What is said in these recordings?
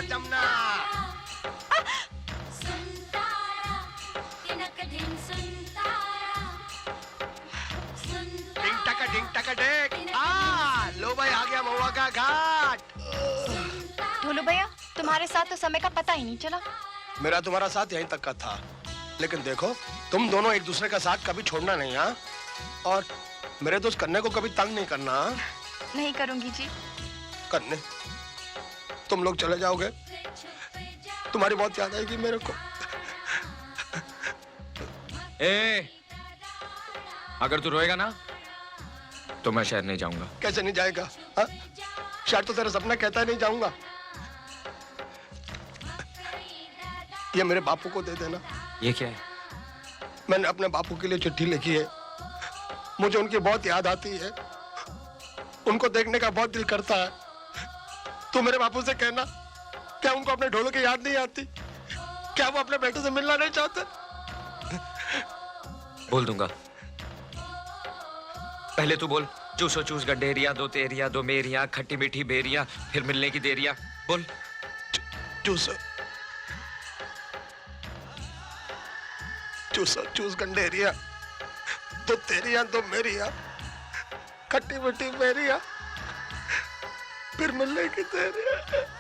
और जमुना। डिंग टका डेक। लो भाई आ गया महुआ का घाट। ढोलू भैया तुम्हारे साथ तो समय का पता ही नहीं चला। मेरा तुम्हारा साथ यहीं तक का था, लेकिन देखो तुम दोनों एक दूसरे का साथ कभी छोड़ना नहीं। हाँ, और मेरे दोस्त कन्ने को कभी तंग नहीं करना। नहीं करूंगी जी। कन्ने तुम लोग चले जाओगे, तुम्हारी बहुत याद आएगी मेरे को। अगर तू रोएगा ना तो मैं शहर नहीं जाऊंगा। कैसे नहीं जाएगा? हा? शायद तो तेरा सपना कहता है नहीं जाऊंगा। ये मेरे बापू को दे देना। ये क्या है? मैंने अपने बापू के लिए चिट्ठी लिखी है। मुझे उनकी बहुत याद आती है, उनको देखने का बहुत दिल करता है। तू मेरे बापू से कहना, क्या उनको अपने ढोलों की याद नहीं आती? क्या वो अपने बेटे से मिलना नहीं चाहते? बोल दूंगा। पहले तू बोल। चूसो चूस गड्ढेरिया, दो तेरिया दो मेरिया, खट्टी मीठी बेरिया, फिर मिलने की देरिया। बोल। चूसो चूसो चूस गंडेरिया, दो तेरिया दो मेरिया, खट्टी मीठी बेरिया, फिर मिलने की देरिया।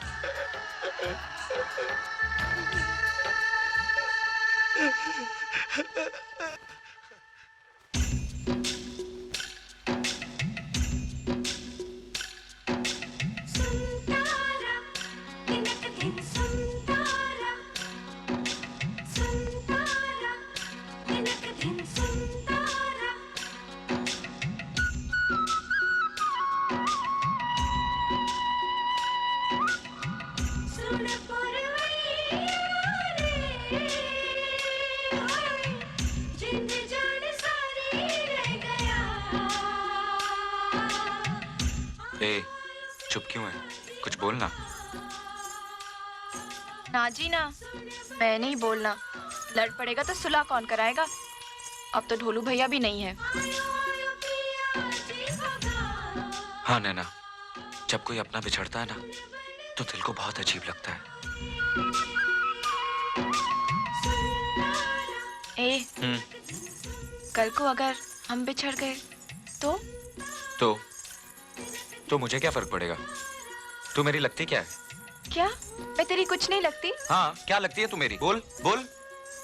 चुप क्यों है? कुछ बोलना। ना जी ना, मैं नहीं बोलना। लड़ पड़ेगा तो सुलह कौन कराएगा? अब तो ढोलू भैया भी नहीं है। हाँ नैना, जब कोई अपना बिछड़ता है ना तो दिल को बहुत अजीब लगता है। कल को अगर हम बिछड़ गए तो मुझे क्या फर्क पड़ेगा? तू मेरी लगती क्या है? क्या मैं तेरी कुछ नहीं लगती? हाँ, क्या लगती है तू मेरी? बोल बोल।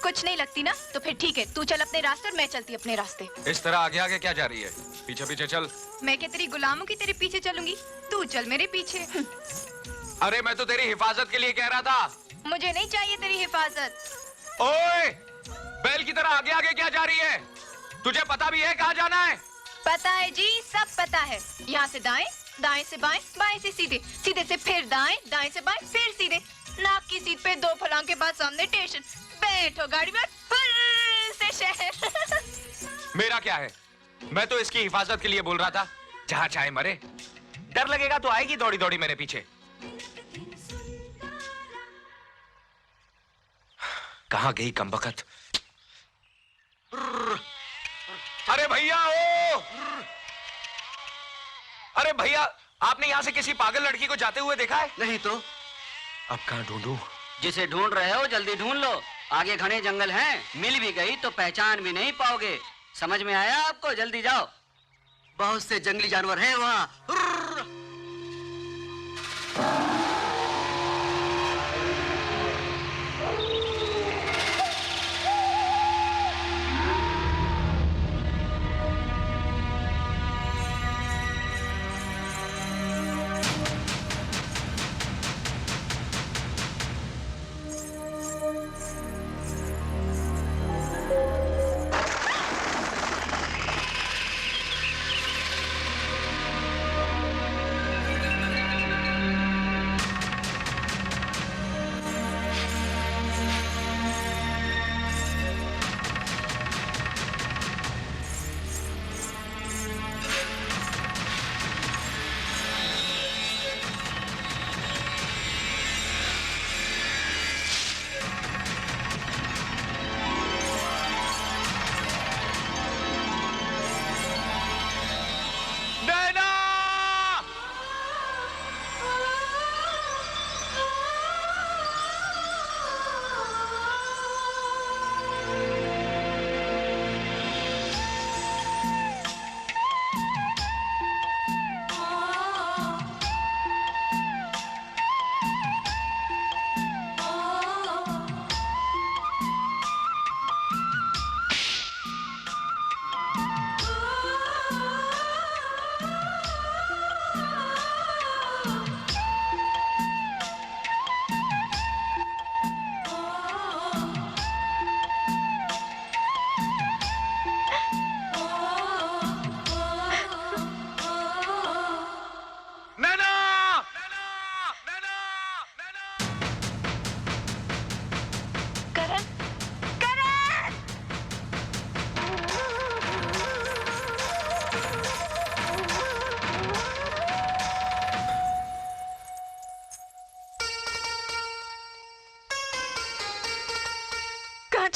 कुछ नहीं लगती ना, तो फिर ठीक है, तू चल अपने रास्ते और मैं चलती अपने रास्ते। इस तरह आगे आगे क्या जा रही है? पीछे पीछे चल। मैं क्या तेरी गुलामों की तेरे पीछे चलूंगी? तू चल मेरे पीछे। अरे मैं तो तेरी हिफाजत के लिए कह रहा था। मुझे नहीं चाहिए तेरी हिफाजत। ओए, बैल की तरह आगे आगे क्या जा रही है? तुझे पता भी है कहाँ जाना है? पता है जी, सब पता है। यहाँ से दाएं, दाएं से बाएं, बाएं से सीधे, सीधे से फिर दाएं, दाएं से बाएं, फिर सीधे। नाक की सीट पे 2 फलांग के बाद सामने स्टेशन। बैठो गाड़ी में, फिर से शहर। मेरा क्या है? मैं तो इसकी हिफाजत के लिए बोल रहा था। जहाँ चाहे मरे। डर लगेगा तो आएगी दौड़ी दौड़ी मेरे पीछे। कहाँ गई कमबख्त? अरे भैया ओ! अरे भैया, आपने यहाँ से किसी पागल लड़की को जाते हुए देखा है? नहीं तो। अब कहाँ ढूंढूं? जिसे ढूंढ रहे हो जल्दी ढूंढ लो। आगे घने जंगल हैं, मिल भी गई तो पहचान भी नहीं पाओगे। समझ में आया आपको? जल्दी जाओ, बहुत से जंगली जानवर हैं वहाँ।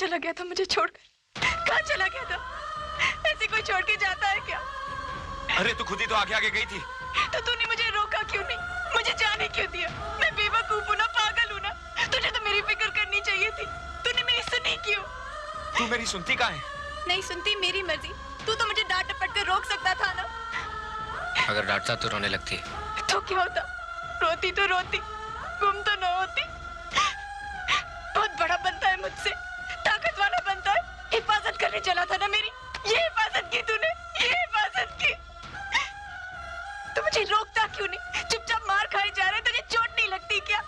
चला गया था मुझे छोड़कर? कहाँ चला गया था? ऐसे कोई छोड़ के जाता है क्या? अरे तू खुद ही तो आगे आगे गई थी। तो तूने मुझे रोका क्यों नहीं? मुझे जाने क्यों दिया? मैं बेवकूफ हूँ ना, पागल हूँ ना? तुझे तो मेरी फिक्र करनी चाहिए थी। तूने मेरी सुनी क्यों? तू मेरी सुनती कहाँ है? नहीं सुनती, मेरी मर्जी। तू तो मुझे डांट डपट कर रोक सकता था ना। अगर डांटता तो रोने लगती। तो क्या होता? रोती तो रोती, गुम तो न होती। बहुत बड़ा बनता है मुझसे, ताकत वाला बनता है। हिफाजत करने चला था ना मेरी, ये हिफाजत की तूने, ये हिफाजत की। तू मुझे रोकता क्यों नहीं? चुपचाप मार खाए जा रहे, तुझे चोट नहीं लगती क्या?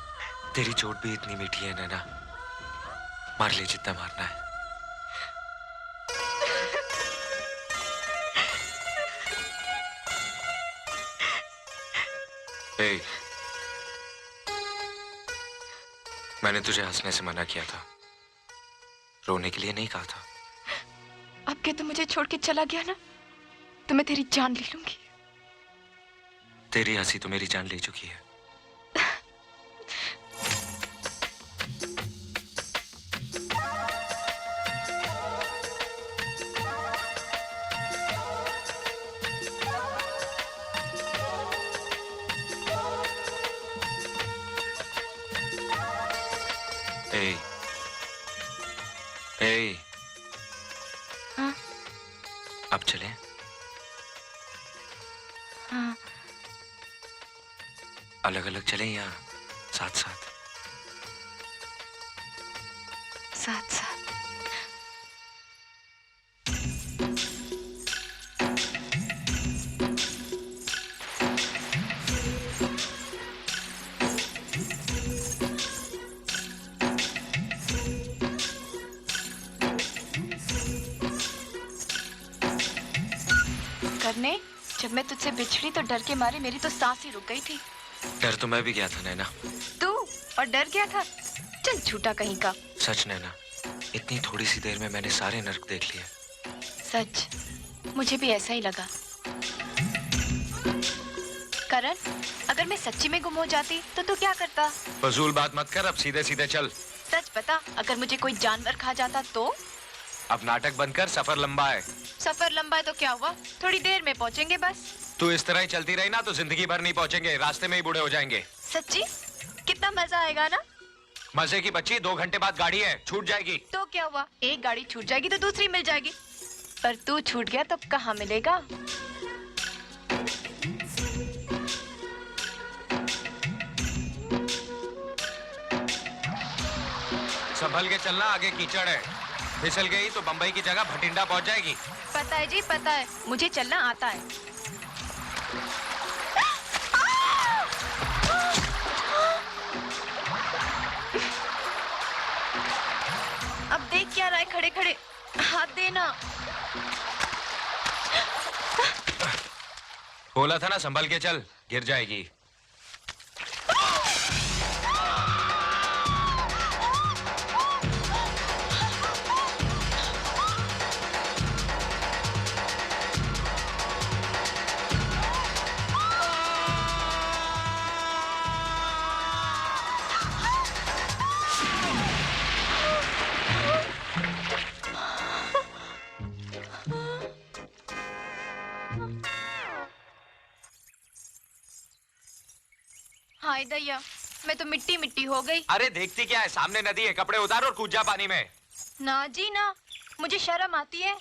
तेरी चोट भी इतनी मीठी है नैना, मार ले जितना मारना है। ए, मैंने तुझे हंसने से मना किया था, रोने के लिए नहीं कहा था। अब के तू मुझे छोड़ के चला गया ना, तो मैं तेरी जान ले लूंगी। तेरी हंसी तो मेरी जान ले चुकी है। ए, ए, हाँ? अब चले? हाँ। अलग अलग चले या साथ साथ? साथ साथ। करने, जब मैं तुझसे बिछड़ी तो डर के मारे मेरी तो सांस ही रुक गई थी। डर तो मैं भी गया था नैना। तू और डर गया था? चल झूठा कहीं का। सच नैना, इतनी थोड़ी सी देर में मैंने सारे नर्क देख लिए। सच, मुझे भी ऐसा ही लगा। करण, अगर मैं सच्ची में गुम हो जाती तो तू क्या करता? फजूल बात मत कर, अब सीधे सीधे चल। सच बता, अगर मुझे कोई जानवर खा जाता तो? अब नाटक बंद कर, सफर लंबा है। सफर लंबा है तो क्या हुआ, थोड़ी देर में पहुंचेंगे बस। तू इस तरह ही चलती रही ना तो जिंदगी भर नहीं पहुंचेंगे, रास्ते में ही बूढ़े हो जाएंगे। सच्ची? कितना मजा आएगा ना। मजे की बच्ची, 2 घंटे बाद गाड़ी है, छूट जाएगी। तो क्या हुआ, एक गाड़ी छूट जाएगी तो दूसरी मिल जाएगी। पर तू छूट गया तो कहाँ मिलेगा? संभल के चलना, आगे कीचड़ है, फिसल गई तो बंबई की जगह भटिंडा पहुंच जाएगी। पता है जी, पता है, मुझे चलना आता है। अब देख क्या रहा है खड़े खड़े, हाथ देना। बोला था ना संभल के चल, गिर जाएगी। हाय दैया, मैं तो मिट्टी मिट्टी हो गई। अरे देखती क्या है, सामने नदी है, कपड़े उतार और कूद जा पानी में। ना जी ना, मुझे शर्म आती है।